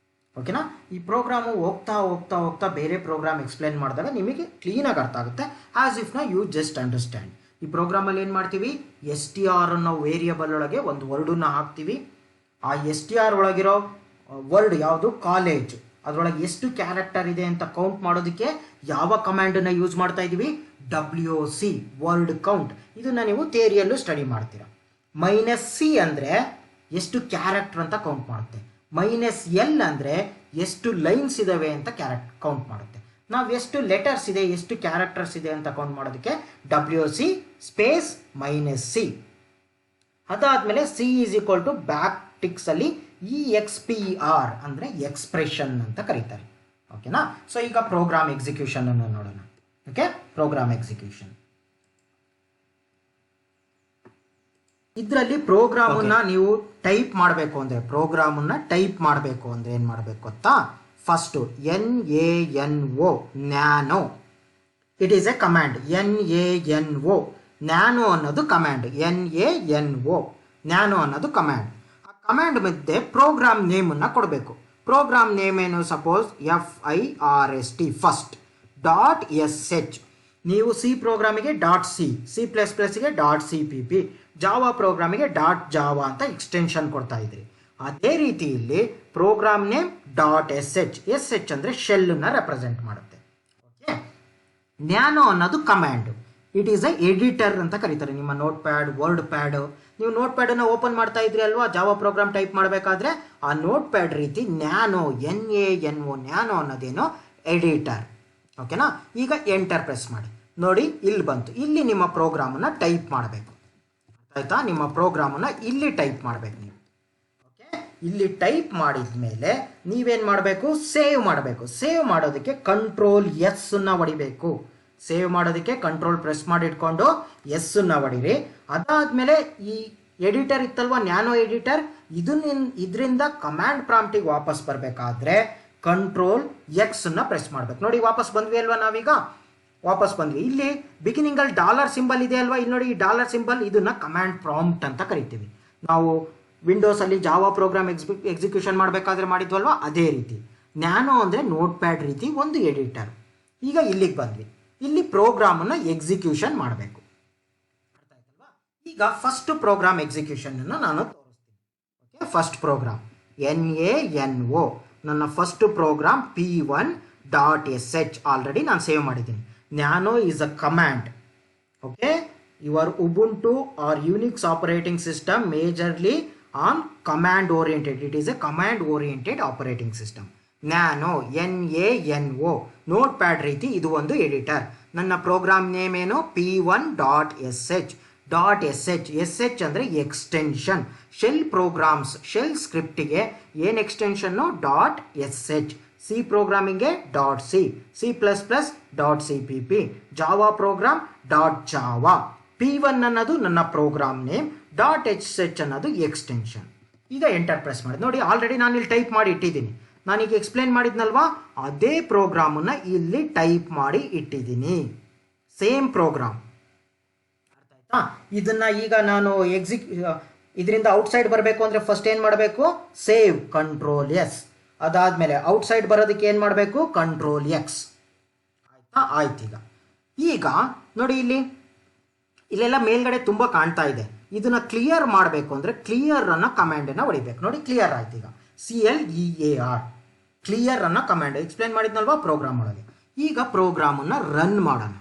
ಓಕೆನಾ? ಈ ಪ್ರೋಗ್ರಾಮು ಹೋಗ್ತಾ ಬೇರೆ ಪ್ರೋಗ್ರಾಮ್ ಎಕ್ಸ್ಪ್ಲೇನ್ ಮಾಡಿದಾಗ ನಿಮಗೆ ಕ್ಲೀನಾಗಿ ಅರ್ಥ ಆಗುತ್ತೆ. As if you just understand. ಈ ಪ್ರೋಗ್ರಾಮಲ್ಲಿ ಏನು ಮಾಡ್ತೀವಿ? STR ಅನ್ನೋ ವೇರಿಯಬಲ್ ಒಳಗೆ ಒಂದು ವರ್ಡನ್ನ ಹಾಕ್ತೀವಿ. ಆ STR ಒಳಗಿರೋ ವರ್ಡ್ ಯಾವುದು? ಕಾಲೇಜ್. ಅದರೊಳಗೆ ಎಷ್ಟು ಕ್ಯಾರೆಕ್ಟರ್ ಇದೆ ಅಂತ ಕೌಂಟ್ ಮಾಡೋದಕ್ಕೆ ಯಾವ ಕಮ್ಯಾಂಡನ್ನು ಯೂಸ್ ಮಾಡ್ತಾ ಇದ್ದೀವಿ? WC, word count. ಇದನ್ನು ನೀವು ಥಿಯರಿಯಲ್ಲೂ ಸ್ಟಡಿ ಮಾಡ್ತೀರಾ. ಮೈನಸ್ ಸಿ ಅಂದರೆ ಎಷ್ಟು ಕ್ಯಾರೆಕ್ಟರ್ ಅಂತ ಕೌಂಟ್ ಮಾಡುತ್ತೆ, ಮೈನಸ್ ಎಲ್ ಅಂದರೆ ಎಷ್ಟು ಲೈನ್ಸ್ ಇದ್ದಾವೆ ಅಂತ ಕೌಂಟ್ ಮಾಡುತ್ತೆ. ನಾವು ಎಷ್ಟು ಲೆಟರ್ಸ್ ಇದೆ ಎಷ್ಟು ಕ್ಯಾರೆಕ್ಟರ್ಸ್ ಇದೆ ಅಂತ ಕೌಂಟ್ ಮಾಡೋದಕ್ಕೆ WC ಸ್ಪೇಸ್ ಮೈನಸ್ ಸಿ. ಅದಾದಮೇಲೆ C is equal to back ಟಿಕ್ಸಲ್ಲಿ EXPR ಅಂದರೆ ಎಕ್ಸ್ಪ್ರೆಷನ್ ಅಂತ ಕರೀತಾರೆ. ಓಕೆನಾ. ಸೊ ಈಗ ಪ್ರೋಗ್ರಾಮ್ ಎಕ್ಸಿಕ್ಯೂಷನ್ ಅನ್ನು ನೋಡೋಣ. Okay, program execution. ಇದರಲ್ಲಿ ಪ್ರೋಗ್ರಾಮನ್ನು ನೀವು ಟೈಪ್ ಮಾಡಬೇಕು ಅಂದರೆ ಏನು ಮಾಡಬೇಕು ಗೊತ್ತಾ? First NANO nano, it is a command. NANO nano ಅನ್ನೋದು ಕಮ್ಯಾಂಡ್. NANO ನ್ಯಾನೋ ಅನ್ನೋದು ಕಮ್ಯಾಂಡ್. ಆ ಕಮ್ಯಾಂಡ್ ಮಧ್ಯೆ ಪ್ರೋಗ್ರಾಮ್ ನೇಮನ್ನು ಕೊಡಬೇಕು. ಪ್ರೋಗ್ರಾಮ್ ನೇಮ್ ಏನು? Suppose FIRST first .sh. ನೀವು ಸಿ ಪ್ರೋಗ್ರಾಮಿಗೆ .C++ಗೆ .CPP, ಜಾವಾ ಪ್ರೋಗ್ರಾಮಿಗೆ .java ಅಂತ ಎಕ್ಸ್ಟೆನ್ಷನ್ ಕೊಡ್ತಾ ಇದ್ರಿ. ಅದೇ ರೀತಿ ಇಲ್ಲಿ ಪ್ರೋಗ್ರಾಮ್ ನೇಮ್ .sh ಅಂದರೆ ಶೆಲ್ಲನ್ನು ರೆಪ್ರೆಸೆಂಟ್ ಮಾಡುತ್ತೆ. ಓಕೆ. ನ್ಯಾನೋ ಅನ್ನೋದು command. It is a editor ಅಂತ ಕರೀತಾರೆ. ನಿಮ್ಮ ನೋಟ್ ಪ್ಯಾಡ್, ವರ್ಡ್ ಪ್ಯಾಡ್, ನೀವು ನೋಟ್ ಪ್ಯಾಡನ್ನು ಓಪನ್ ಮಾಡ್ತಾ ಇದ್ರಿ ಅಲ್ವಾ ಜಾವಾ ಪ್ರೋಗ್ರಾಮ್ ಟೈಪ್ ಮಾಡಬೇಕಾದ್ರೆ, ಆ ನೋಟ್ ಪ್ಯಾಡ್ ರೀತಿ ನ್ಯಾನೋ NANO ನ್ಯಾನೋ ಅನ್ನೋದೇನೋ ಎಡಿಟರ್. ಓಕೆನಾ. ಈಗ ಎಂಟರ್ ಪ್ರೆಸ್ ಮಾಡಿ ನೋಡಿ, ಇಲ್ಲಿ ಬಂತು. ಇಲ್ಲಿ ನಿಮ್ಮ ಪ್ರೋಗ್ರಾಮನ್ನು ಟೈಪ್ ಮಾಡಬೇಕು. ಆಯ್ತಾ? ನಿಮ್ಮ ಪ್ರೋಗ್ರಾಮನ್ನು ಇಲ್ಲಿ ಟೈಪ್ ಮಾಡಬೇಕು ನೀವು. ಓಕೆ, ಇಲ್ಲಿ ಟೈಪ್ ಮಾಡಿದ ಮೇಲೆ ನೀವೇನು ಮಾಡಬೇಕು? ಸೇವ್ ಮಾಡಬೇಕು. ಸೇವ್ ಮಾಡೋದಕ್ಕೆ Ctrl S ಅನ್ನು ಹೊಡಿಬೇಕು. ಸೇವ್ ಮಾಡೋದಕ್ಕೆ ಕಂಟ್ರೋಲ್ ಪ್ರೆಸ್ ಮಾಡಿ ಇಟ್ಕೊಂಡು ಎಸ್ ಅನ್ನು ಹೊಡಿರಿ. ಅದಾದಮೇಲೆ ಈ ಎಡಿಟರ್ ಇತ್ತಲ್ವ, ನ್ಯಾನೋ ಎಡಿಟರ್, ಇದರಿಂದ ಕಮ್ಯಾಂಡ್ ಪ್ರಾಂಪ್ಟಿಗೆ ವಾಪಸ್ ಬರಬೇಕಾದ್ರೆ Ctrl X ಅನ್ನು ಪ್ರೆಸ್ ಮಾಡಬೇಕು. ನೋಡಿ, ವಾಪಸ್ ಬಂದ್ವಿ ಅಲ್ವಾ ನಾವೀಗ? ವಾಪಸ್ ಬಂದ್ವಿ. ಇಲ್ಲಿ ಬಿಗಿನಿಂಗಲ್ಲಿ $ಸಿಂಬಲ್ ಇದೆ ಅಲ್ವಾ? ಇಲ್ಲಿ ನೋಡಿ, ಈ $ಸಿಂಬಲ್ ಇದನ್ನ ಕಮ್ಯಾಂಡ್ ಪ್ರಾಂಪ್ಟ್ ಅಂತ ಕರಿತೀವಿ. ನಾವು ವಿಂಡೋಸಲ್ಲಿ ಜಾವಾ ಪ್ರೋಗ್ರಾಮ್ ಎಕ್ಸಿಕ್ಯೂಷನ್ ಮಾಡಬೇಕಾದ್ರೆ ಮಾಡಿದ್ವಲ್ವಾ, ಅದೇ ರೀತಿ. ನ್ಯಾನೋ ಅಂದರೆ ನೋಟ್ ಪ್ಯಾಡ್ ರೀತಿ ಒಂದು ಎಡಿಟರ್. ಈಗ ಇಲ್ಲಿಗೆ ಬಂದ್ವಿ. ಇಲ್ಲಿ ಪ್ರೋಗ್ರಾಮನ್ನು ಎಕ್ಸಿಕ್ಯೂಷನ್ ಮಾಡಬೇಕು. ಅರ್ಥ ಆಯ್ತಲ್ವಾ? ಈಗ ಫಸ್ಟ್ ಪ್ರೋಗ್ರಾಮ್ ಎಕ್ಸಿಕ್ಯೂಷನ್ ಅನ್ನು ನಾನು ತೋರಿಸ್ತೀನಿ. ಓಕೆ, ಫಸ್ಟ್ ಪ್ರೋಗ್ರಾಮ್ NANO, ನನ್ನ ಫಸ್ಟ್ ಪ್ರೋಗ್ರಾಮ್ P1.sh ಆಲ್ರೆಡಿ ನಾನು ಸೇವ್ ಮಾಡಿದ್ದೀನಿ. Nano is a command. Okay, your Ubuntu or Unix operating system majorly on command oriented. It is a command oriented operating system. Nano NANO notepad ರೀತಿ ಇದು ಒಂದು editor. ನನ್ನ program name ಏನು? P1.sh. .sh ಅಂದರೆ extension. Shell programs, shell ಸ್ಕ್ರಿಪ್ಟಿಗೆ ಏನು ಎಕ್ಸ್ಟೆನ್ಷನ್ನು? .sh. C ಪ್ರೋಗ್ರಾಮಿಂಗ್ಗೆ .c, C++.cpp, Java program .java. P1 ಅನ್ನೋದು ನನ್ನ ಪ್ರೋಗ್ರಾಮ್ ನೇಮ್, .sh ಅನ್ನೋದು ಎಕ್ಸ್ಟೆನ್ಷನ್. ಈಗ ಎಂಟರ್ ಪ್ರೆಸ್ ಮಾಡಿ ನೋಡಿ, ಆಲ್ರೆಡಿ ನಾನು ಇಲ್ಲಿ ಟೈಪ್ ಮಾಡಿ ಇಟ್ಟಿದ್ದೀನಿ. ನಾನೀಗ ಎಕ್ಸ್ಪ್ಲೇನ್ ಮಾಡಿದ್ನಲ್ವಾ, ಅದೇ ಪ್ರೋಗ್ರಾಮನ್ನು ಇಲ್ಲಿ ಟೈಪ್ ಮಾಡಿ ಇಟ್ಟಿದ್ದೀನಿ. Same program. ಅರ್ಥ ಆಯ್ತಾ? ಇದನ್ನ ಈಗ ನಾನು ಇದರಿಂದ ಔಟ್ಸೈಡ್ ಬರಬೇಕು ಅಂದರೆ ಫಸ್ಟ್ ಏನು ಮಾಡಬೇಕು? Save, Ctrl S. ಅದಾದಮೇಲೆ ಔಟ್ಸೈಡ್ ಬರೋದಕ್ಕೆ ಏನು ಮಾಡಬೇಕು? Ctrl X. ಆಯ್ತಾ? ಆಯ್ತು. ಈಗ ನೋಡಿ, ಇಲ್ಲೆಲ್ಲ ಮೇಲ್ಗಡೆ ತುಂಬ ಕಾಣ್ತಾ ಇದೆ. ಇದನ್ನ ಕ್ಲಿಯರ್ ಮಾಡಬೇಕು ಅಂದರೆ ಕ್ಲಿಯರ್ ಅನ್ನೋ ಕಮ್ಯಾಂಡನ್ನು ಹೊಡಿಬೇಕು. ನೋಡಿ, ಕ್ಲಿಯರ್ ಆಯ್ತು. ಈಗ CLEAR, ಕ್ಲಿಯರ್ ಅನ್ನೋ ಕಮ್ಯಾಂಡ್ ಎಕ್ಸ್ಪ್ಲೇನ್ ಮಾಡಿದ್ನಲ್ವಾ ಪ್ರೋಗ್ರಾಮ್ ಒಳಗೆ. ಈಗ ಪ್ರೋಗ್ರಾಮನ್ನು ರನ್ ಮಾಡೋಣ.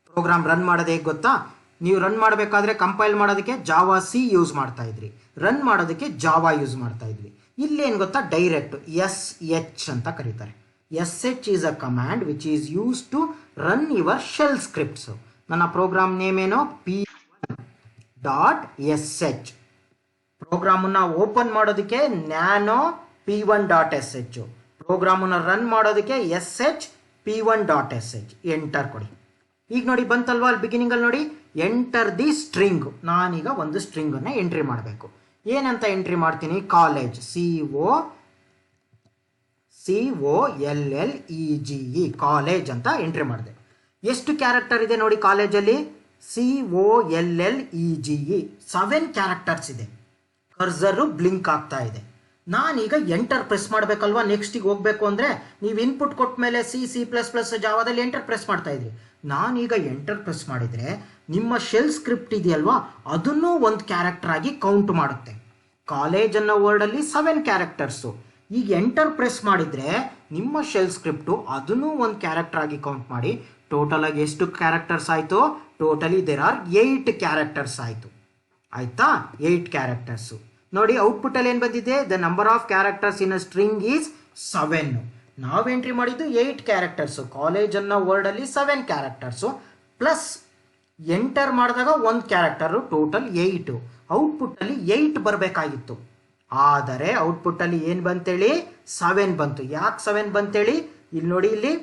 ಪ್ರೋಗ್ರಾಮ್ ರನ್ ಮಾಡೋದು ಹೇಗೆ ಗೊತ್ತಾ? ನೀವು ರನ್ ಮಾಡಬೇಕಾದ್ರೆ ಕಂಪೈಲ್ ಮಾಡೋದಕ್ಕೆ JavaC ಯೂಸ್ ಮಾಡ್ತಾ ಇದ್ರಿ, ರನ್ ಮಾಡೋದಕ್ಕೆ ಜಾವಾ ಯೂಸ್ ಮಾಡ್ತಾ ಇದ್ವಿ. ಇಲ್ಲೇನು ಗೊತ್ತಾ? ಡೈರೆಕ್ಟ್ SH ಅಂತ ಕರೀತಾರೆ. SH is a command which is use to run your shell scripts. ನನ್ನ ಪ್ರೋಗ್ರಾಮ್ ನೇಮ್ ಏನೋ? P1.sh. ಪ್ರೋಗ್ರಾಮನ್ನು ಓಪನ್ ಮಾಡೋದಕ್ಕೆ ನ್ಯಾನೋ P1.sh, ಪ್ರೋಗ್ರಾಮನ್ನು ರನ್ ಮಾಡೋದಕ್ಕೆ SH P1.sh. ಎಂಟರ್ ಕೊಡಿ. ಈಗ ನೋಡಿ ಬಂತಲ್ವಾ ಅಲ್ಲಿ ಬಿಗಿನಿಂಗಲ್ಲಿ ನೋಡಿ, ಎಂಟರ್ ದಿ ಸ್ಟ್ರಿಂಗ್. ನಾನೀಗ ಒಂದು ಸ್ಟ್ರಿಂಗನ್ನು ಎಂಟ್ರಿ ಮಾಡಬೇಕು. ಏನಂತ ಎಂಟ್ರಿ ಮಾಡ್ತೀನಿ? ಕಾಲೇಜ್, COLLEGE, ಕಾಲೇಜ್ ಅಂತ ಎಂಟ್ರಿ ಮಾಡಿದೆ. ಎಷ್ಟು ಕ್ಯಾರೆಕ್ಟರ್ ಇದೆ ನೋಡಿ ಕಾಲೇಜಲ್ಲಿ? COLLEGE 7 ಕ್ಯಾರೆಕ್ಟರ್ಸ್ ಇದೆ. ಕರ್ಸರು ಬ್ಲಿಂಕ್ ಆಗ್ತಾ ಇದೆ. ನಾನೀಗ ಎಂಟರ್ ಪ್ರೆಸ್ ಮಾಡಬೇಕಲ್ವಾ ನೆಕ್ಸ್ಟಿಗೆ ಹೋಗಬೇಕು ಅಂದರೆ? ನೀವು ಇನ್ಪುಟ್ ಕೊಟ್ಟ ಮೇಲೆ C++, ಜಾವಾದಲ್ಲಿ ಎಂಟರ್ ಪ್ರೆಸ್ ಮಾಡ್ತಾ ಇದ್ರಿ. ನಾನೀಗ ಎಂಟರ್ ಪ್ರೆಸ್ ಮಾಡಿದರೆ ನಿಮ್ಮ ಶೆಲ್ ಸ್ಕ್ರಿಪ್ಟ್ ಇದೆಯಲ್ವಾ, ಅದನ್ನೂ ಒಂದು ಕ್ಯಾರೆಕ್ಟರ್ ಆಗಿ ಕೌಂಟ್ ಮಾಡುತ್ತೆ. ಕಾಲೇಜ್ ಅನ್ನೋ ವರ್ಡಲ್ಲಿ 7 ಕ್ಯಾರೆಕ್ಟರ್ಸು. ಈಗ ಎಂಟರ್ ಪ್ರೆಸ್ ಮಾಡಿದರೆ ನಿಮ್ಮ ಶೆಲ್ ಸ್ಕ್ರಿಪ್ಟು ಅದನ್ನೂ ಒಂದು ಕ್ಯಾರೆಕ್ಟರ್ ಆಗಿ ಕೌಂಟ್ ಮಾಡಿ ಟೋಟಲ್ ಆಗಿ ಎಷ್ಟು ಕ್ಯಾರೆಕ್ಟರ್ಸ್ ಆಯಿತು? ಟೋಟಲಿ ದೇರ್ ಆರ್ 8 ಕ್ಯಾರೆಕ್ಟರ್ಸ್ ಆಯಿತು. ಆಯ್ತಾ 8 ಕ್ಯಾರೆಕ್ಟರ್ಸು. ನೋಡಿ ಔಟ್ಪುಟ್ಟಲ್ಲಿ ಏನು ಬಂದಿದೆ, the number of characters in a string is 7. ನಾವು ಎಂಟ್ರಿ ಮಾಡಿದ್ದು 8 ಕ್ಯಾರೆಕ್ಟರ್ಸು. ಕಾಲೇಜ್ ಅನ್ನೋ ವರ್ಡಲ್ಲಿ 7 ಕ್ಯಾರೆಕ್ಟರ್ಸು ಪ್ಲಸ್ ಎಂಟರ್ ಮಾಡಿದಾಗ 1 ಕ್ಯಾರೆಕ್ಟರು, ಟೋಟಲ್ 8. ಔಟ್ಪುಟ್ಟಲ್ಲಿ 8 ಬರಬೇಕಾಗಿತ್ತು, ಆದರೆ ಔಟ್ಪುಟ್ಟಲ್ಲಿ ಏನು ಬಂತೇಳಿ 7 ಬಂತು. ಯಾಕೆ 7 ಬಂತೇಳಿ ಇಲ್ಲಿ ನೋಡಿ, ಇಲ್ಲಿ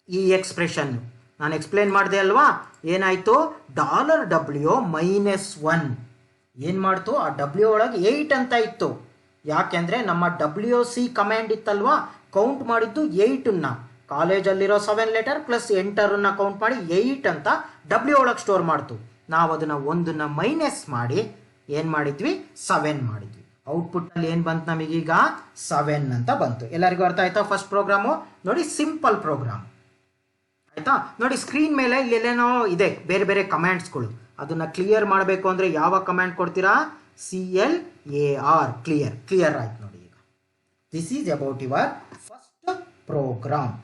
ಈ ಎಕ್ಸ್ಪ್ರೆಷನ್ ನಾನು ಎಕ್ಸ್ಪ್ಲೇನ್ ಮಾಡಿದೆ ಅಲ್ವಾ. ಏನಾಯಿತು, $W -1 ಏನು ಮಾಡ್ತು, ಆ ಡಬ್ಲ್ಯೂ ಒಳಗೆ 8 ಅಂತ ಇತ್ತು. ಯಾಕೆಂದರೆ ನಮ್ಮ WC ಕಮ್ಯಾಂಡ್ ಇತ್ತಲ್ವಾ, ಕೌಂಟ್ ಮಾಡಿದ್ದು 8ನ್ನ, ಕಾಲೇಜಲ್ಲಿರೋ 7 ಲೆಟರ್ ಪ್ಲಸ್ ಎಂಟರನ್ನು ಕೌಂಟ್ ಮಾಡಿ 8 ಅಂತ ಡಬ್ಲ್ಯೂ ಒಳಗೆ ಸ್ಟೋರ್ ಮಾಡ್ತು. ನಾವು ಅದನ್ನು ಒಂದನ್ನು ಮೈನಸ್ ಮಾಡಿ ಏನು ಮಾಡಿದ್ವಿ, 7 ಮಾಡಿದ್ವಿ. ಔಟ್ಪುಟ್ಟಲ್ಲಿ ಏನು ಬಂತು ನಮಗೀಗ 7 ಅಂತ ಬಂತು. ಎಲ್ಲರಿಗೂ ಅರ್ಥ ಆಯ್ತಾ ಫಸ್ಟ್ ಪ್ರೋಗ್ರಾಮು? ನೋಡಿ ಸಿಂಪಲ್ ಪ್ರೋಗ್ರಾಮ್ ಆಯಿತಾ. ನೋಡಿ ಸ್ಕ್ರೀನ್ ಮೇಲೆ ಇಲ್ಲೆಲ್ಲೇನೋ ಇದೆ ಬೇರೆ ಬೇರೆ ಕಮ್ಯಾಂಡ್ಸ್ಗಳು. ಅದನ್ನು ಕ್ಲಿಯರ್ ಮಾಡಬೇಕು ಅಂದರೆ ಯಾವ ಕಮ್ಯಾಂಡ್ ಕೊಡ್ತೀರಾ, CLAR, ಕ್ಲಿಯರ್ ಆಯ್ತು ನೋಡಿ. ಈಗ this is about your first program.